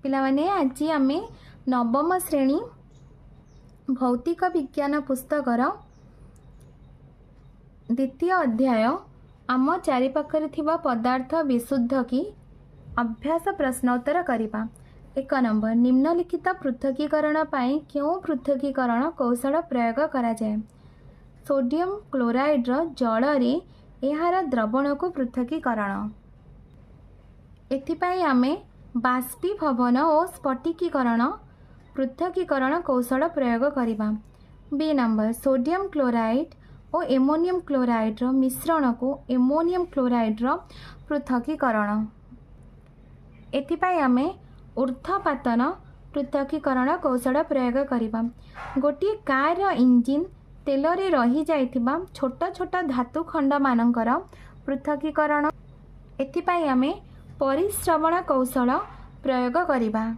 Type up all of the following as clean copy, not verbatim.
पिलामाने आज आमे नवम श्रेणी भौतिक विज्ञान पुस्तकर द्वितीय अध्याय आम चारिपाखरे थिबा पदार्थ विशुद्ध की अभ्यास प्रश्नोत्तर करिबा। 1 नंबर निम्नलिखित पृथकीकरण पाई क्यों पृथकीकरण कौशल प्रयोग करा जाए। सोडियम क्लोराइड जल रे एहार द्रवण को पृथकीकरण एथिपाई आमे बाष्पीभवन और स्फटिकीकरण पृथकीकरण कौशल प्रयोग करिबा। बी नंबर सोडियम क्लोराइड और एमोनियम क्लोराइड मिश्रण को एमोनियम क्लोराइड पृथकीकरण एथिपाई आमे ऊर्ध्वपातन पृथकीकरण कौशल प्रयोग करिबा। गोटे कार इंजिन तेल रे रही जाइथिबा छोट छोट धातु खंड मानकर पृथकीकरण एथिपाई आमे परिश्रवण कौशल प्रयोग करिबा।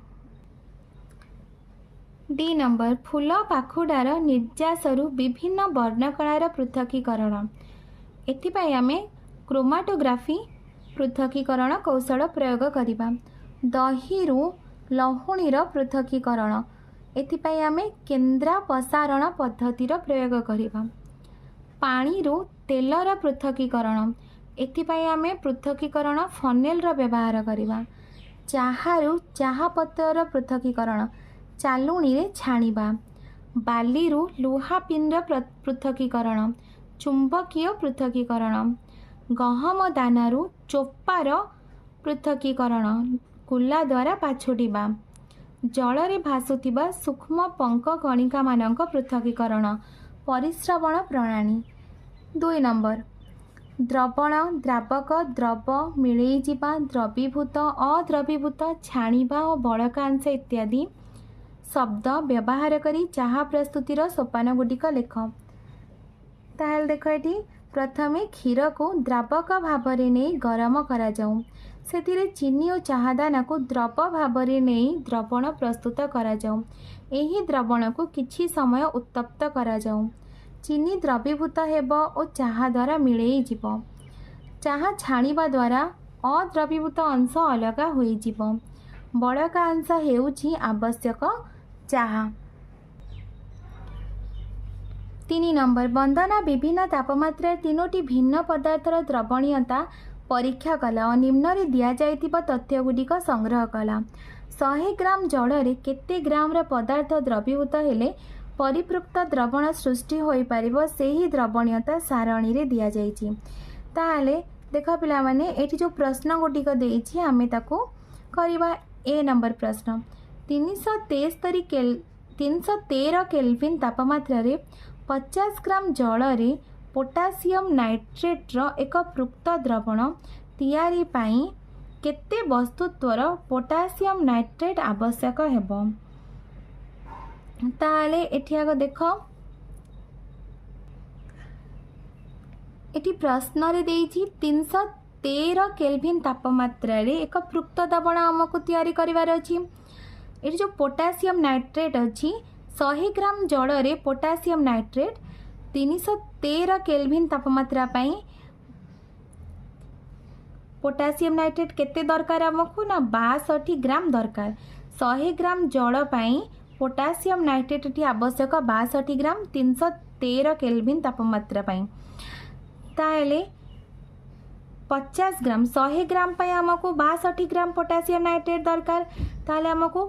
डी नंबर फूल पाखुडार निर्यासरु विभिन्न वर्णकलार पृथकीकरण एथिपाई आमे क्रोमाटोग्राफी पृथकीकरण कौशल प्रयोग करिबा। दहीरु लहुणीर पृथकीकरण एथिपाई आमे केन्द्रापसारण पद्धतिर प्रयोग करिबा। पाणीरु तेलर पृथकीकरण एथिपाई आमे पृथकीकरण फनेलर व्यवहार करिबा। चाहारु चाहापत्तर पृथकीकरण चालुणी रे छाणिबा। बालीरु लुहा पिंड पृथकीकरण चुंबकीय पृथकीकरण। गहम दानारु चोपार पृथकीकरण कुला द्वारा पाछोटिबा। जल रे भासुथिबा सूक्ष्म पंक कणिका मानक पृथकीकरण परिश्रवण प्रणाली। 2 नंबर द्रवण द्रावक द्रव मिलई जिबा द्रवीभूत अद्रवीभूत छाणिबा और बड़का अंश इत्यादि शब्द व्यवहार करी चाहा प्रस्तुतिर सोपान गुडिक लेख। ताहेल देख एटी प्रथमे क्षीर को द्रावक भाव रे नहीं गरम करा जाऊ सेतिरे चीनी और चाहादाना को द्रव भाव रे नहीं द्रवण प्रस्तुत करा जाऊ। एही द्रवण को किछि समय उत्तप्त करा जाऊ। चीनी द्रवीभूत हेबो और चाहा द्वारा मिलई जिवो। चाहा छाणिबा द्वारा अद्रवीभूत अंश अलगा होई जिवो। बड़का अंश हेउछि आवश्यक चाहा। 3 नंबर वंदना विभिन्न तापमात्रा तीनोटी भिन्न पदार्थर द्रवणीयता परीक्षा कला और निम्न दिया जाइतिबा तथ्य गुडिक संग्रह कला। 100 ग्राम जल रे केते ग्राम रा पदार्थ द्रवीभूत हेले परिपृक्त द्रवण सृष्टि होई परिबो सेही द्रवणीयता सारणी रे दिया जाइछि। ताहाले देख पिला माने एठी जो प्रश्न गुडिक देइछि आमे ताको करिबा। ए नंबर प्रश्न 313 केल्विन तापमात्रा रे 50 ग्राम जल रे पोटासियम नाइट्रेट रो एक पृक्त द्रवण तैयारी पाई केते वस्तुत्वर पोटासियम नाइट्रेट आवश्यक हेबो। ताले एठी आगो देख एठी प्रश्न रे देइछि 313 केल्विन तापमात्रा रे एक पृक्त द्रवण हमको तैयारी करिवार अछि। एठी जो पोटासियम नाइट्रेट अछि 100 ग्राम जल रे पोटासियम नाइट्रेट 313 केल्विन तापमात्रा पाई पोटासियम नाइट्रेट केते दरकार हमको ना 62 ग्राम दरकार। 100 ग्राम जल पाई पोटासियम नाइट्रेट टी आवश्यक 62 ग्राम 313 केल्विन तापमात्रा पाई। ताहेले 50 ग्राम 100 ग्राम पाई हमको 62 ग्राम पोटासियम नाइट्रेट दरकार। ताहेले हमको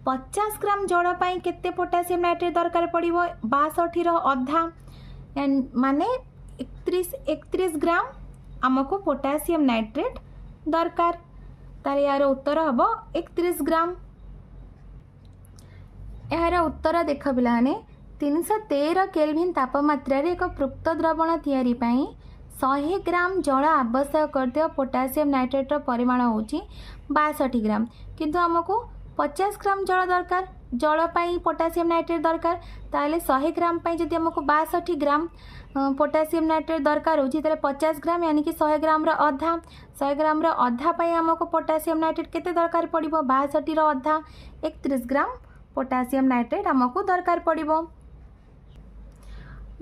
50 ग्राम जल पाई केते पोटासियम नाइट्रेट दरकार पड़िबो 62 रो अधा माने 31 ग्राम हमको पोटासियम नाइट्रेट दरकार। तारे यार उत्तर हबो 31 ग्राम। यार उत्तर देख पिलाने 313 केल्विन तापमात्रा रे एक पृक्त द्रवण तैयारी पाई 100 ग्राम जल आवश्यक करते पोटासियम नाइट्रेट परिमाण होची 62 ग्राम किंतु हमको 50 ग्राम जल दरकार। जल पाई पोटासियम नाइट्रेट दरकार ताले 100 ग्राम पाई जदि हमको 62 ग्राम पोटासियम नाइट्रेट दरकार होची ताले 50 ग्राम यानी कि 100 ग्राम रो अधा 100 ग्राम रो अधा पाई हमको पोटासियम नाइट्रेट केते दरकार पड़िबो 62 रो अधा 31 ग्राम पोटासियम नाइट्रेट हमको दरकार पड़िबो।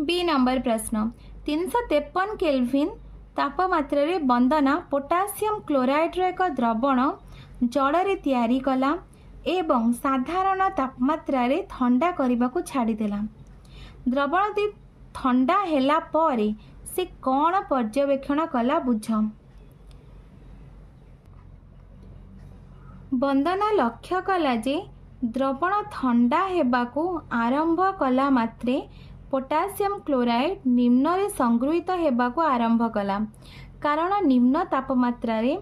बी नंबर प्रश्न 353 केल्विन तापमात्रा वंदना पोटासियम क्लोराइड एक द्रवण जल रे तैयारी कला एवं साधारण तापमात्रा रे ठंडा करने छाड़देला। द्रवणटी ठंडा ହେଲା ପରେ से कौन पर्यवेक्षण कला बुझ। वंदना लक्ष्य कला जे द्रवण ठंडा हेबाकू आरंभ कला मात्रे पोटासियम क्लोराइड निम्न रे संगृहीत हेबाकू आरंभ कला, कारण निम्न तापमात्रा रे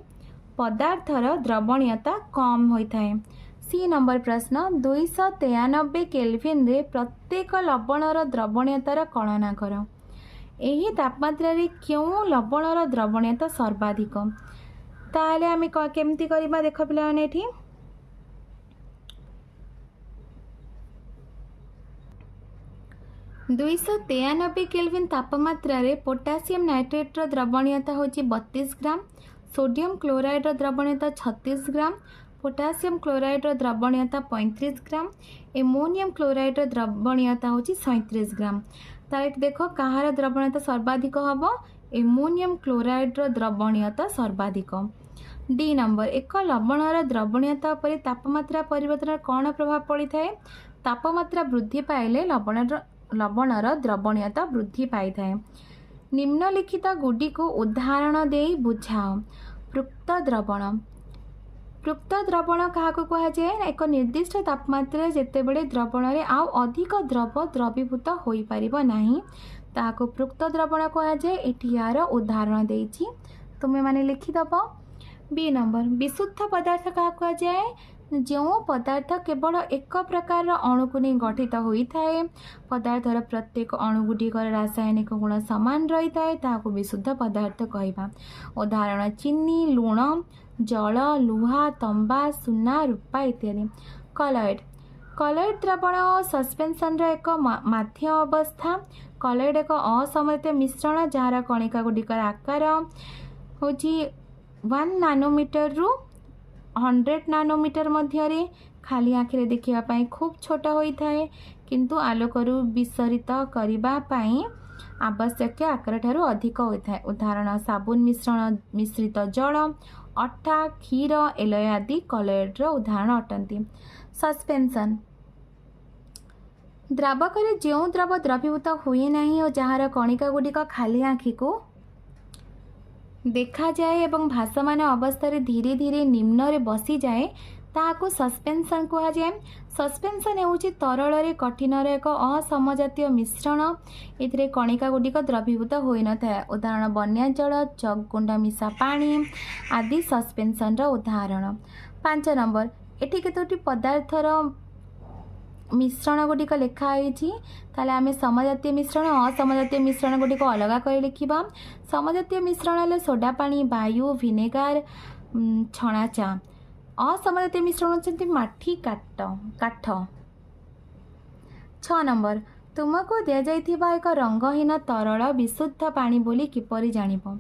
पदार्थर द्रवणीयता कम होता है। सी नंबर प्रश्न 293 केल्विन रे प्रत्येक लवणर द्रवणीयतार गणना कर। यही तापमात्रा रे क्यों लवणर द्रवणीयता सर्वाधिक, ताहले आमे केमती करिबा देख पिलाने एठी। दुईश 93 केल्विन तापमात्रा रे पोटासियम नाइट्रेट द्रवणीयता होची 32 ग्राम, सोडियम क्लोराइड द्रवणीयता 36 ग्राम, पोटासियम क्लोराइड द्रवणीयता 35 ग्राम, एमोनियम क्लोराइड द्रवणीयता होची 37 ग्राम। ताले देख कहार द्रवणीयता सर्वाधिक हबो, एमोनियम क्लोराइड द्रवणीयता सर्वाधिक। डी नंबर एक लवणर द्रवणीयता पर तापमात्रा परिवर्तन कौन प्रभाव पड़ी थाए। तापमात्रा वृद्धि पाइले लवणर द्रवणीयता वृद्धि पाई थाए। निम्नलिखित गुडी को उदाहरण दे बुझाओ। पृक्त द्रवण, पृक्त द्रवण क्या कह जाए, एक निर्दिष्ट तापमात्रा जितेबले द्रवण रे आउ अधिक द्रव द्रवीभूत हो पारिबो नाही ताको पृक्त द्रवण कह जाए। एठी यार उदाहरण देछि, तुमे माने लिखिदब। बी नंबर विशुद्ध पदार्थ क्या कह जाए, जो पदार्थ केवल एक प्रकार अणु को नहीं गठित होता है, पदार्थर प्रत्येक अणुगुटिकर रासायनिक गुण सामान रही है, विशुद्ध पदार्थ कहवा। उदाहरण चीनी, लुण, जल, लुहा, तंबा, सुना, रूपा इत्यादि। कलॉइड, कलॉइड द्रवण सस्पेंशन एक मध्य अवस्था। कलॉइड एक असममित मिश्रण जार कणिका गुटिकर आकार होची 1 नानोमीटर रु 100 नानोमीटर मध्य खाली आखिरे देखिया खूब छोट होता है, किंतु आलोकरू विसरित करने आवश्यक आकार ठारू अधिक होता है। उदाहरण साबुन मिश्रण मिश्रित जल, अट्टा, क्षीर, एलय आदि कलॉइड उदाहरण अटंती। सस्पेंशन, द्रावक जो द्रव द्रवीभूत हुए नहीं और जार कणिका गुड़िक खाली आँखि को देखा जाए एवं भासमान अवस्था धीरे धीरे निम्न रे बसी जाए, ताको सस्पेंशन कहा जाए। सस्पेंशन होची तरल रे कठिन रे एक असमजातीय मिश्रण, एथिरे कणिका गुड़िक द्रवीभूत होई न थाए। उदाहरण बन्या जल, चकगुंडा मिशा पानी आदि सस्पेंशन रा उदाहरण। 5 नंबर एठी केतोटी पदार्थर मिश्रण गुड़िक लिखाई, ताले आमे समजातीय मिश्रण असमजातीय मिश्रण गुड़िक अलग कर लिखा। समजातीय मिश्रण हेले सोडा पानी, वायु, विनेगार, छणा चा। असमजातीय मिश्रण होचंती माठी, काठ। 6 नंबर तुमको दिया जाइथिबा एक रंगहीन तरल विशुद्ध पानी बोली किपरि जानिबो।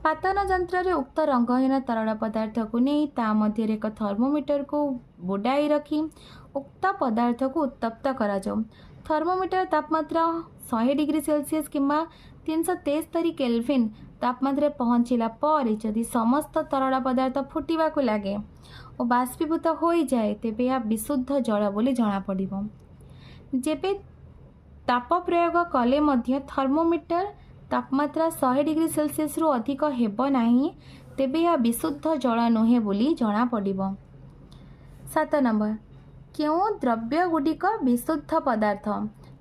पातन यंत्र रे उक्त रंगहीन तरल पदार्थ को नहीं ता मध्य एक थर्मोमीटर को बोडाई रखी उक्त पदार्थ को उत्तप्त करा जाओ। थर्मोमीटर तापमात्रा 100 डिग्री सेल्सियस किंबा 373 केल्विन तापमात्रा पहुँचला पर जदि समस्त तरल पदार्थ फुटिबा को लगे और बाष्पीभूत हो जाए तेबे या विशुद्ध जल बोली जना पड़िबो। जेबे ताप प्रयोग कले मध्य थर्मोमीटर तापमात्रा 100 डिग्री सेल्सियस रु अधिक हेब नाही तेबे या विशुद्ध जल नुहे बोली जना पड़िबो। 7 नंबर क्यों द्रव्य गुड़िक विशुद्ध पदार्थ।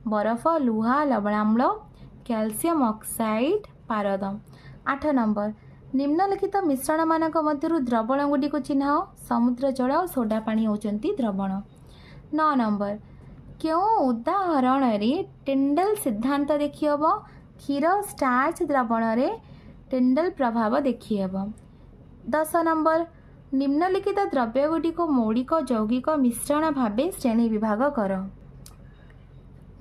बरफ, लुहा, लवणाम्ल, कैल्शियम ऑक्साइड, पारद। 8 नंबर निम्नलिखित मिश्रण मानक मध्यरु द्रवण गुड़ी को चिन्ह। समुद्र जल और सोडा पानी होचंती द्रवण। 9 नंबर क्यों उदाहरण रे टिंडल सिद्धांत देखिहब। क्षीर स्टार्च द्रवण रे टिंडल प्रभाव देखिहब। 10 नंबर निम्नलिखित द्रव्य गुड़ी को मौलिक यौगिक मिश्रण भावे श्रेणी विभाग कर।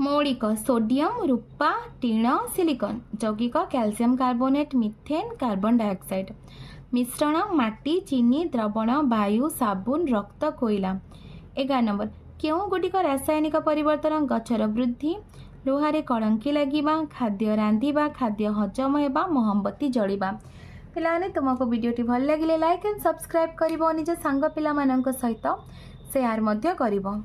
मौलिक सोडियम, रूपा, टीण, सिलिकॉन। यौगिक calcium carbonate, methane, carbon dioxide. मिश्रण माटी, चीनी, द्रवण, वायु, साबुन, रक्त, कोयला। 11 नंबर क्यों गुड़िक रासायनिक परिवर्तन गछर वृद्धि, लुहारे कलंकी लगिबा, खाद्य रांधिबा, खाद्य हजम हेबा, मोहम्बती जलिबा। पिलाने तुमको वीडियोटी भल लगिले लाइक एंड सब्सक्राइब करिवो, निज सांग पिला माननक सहित ସେୟାର ମଧ୍ୟ କରିବ।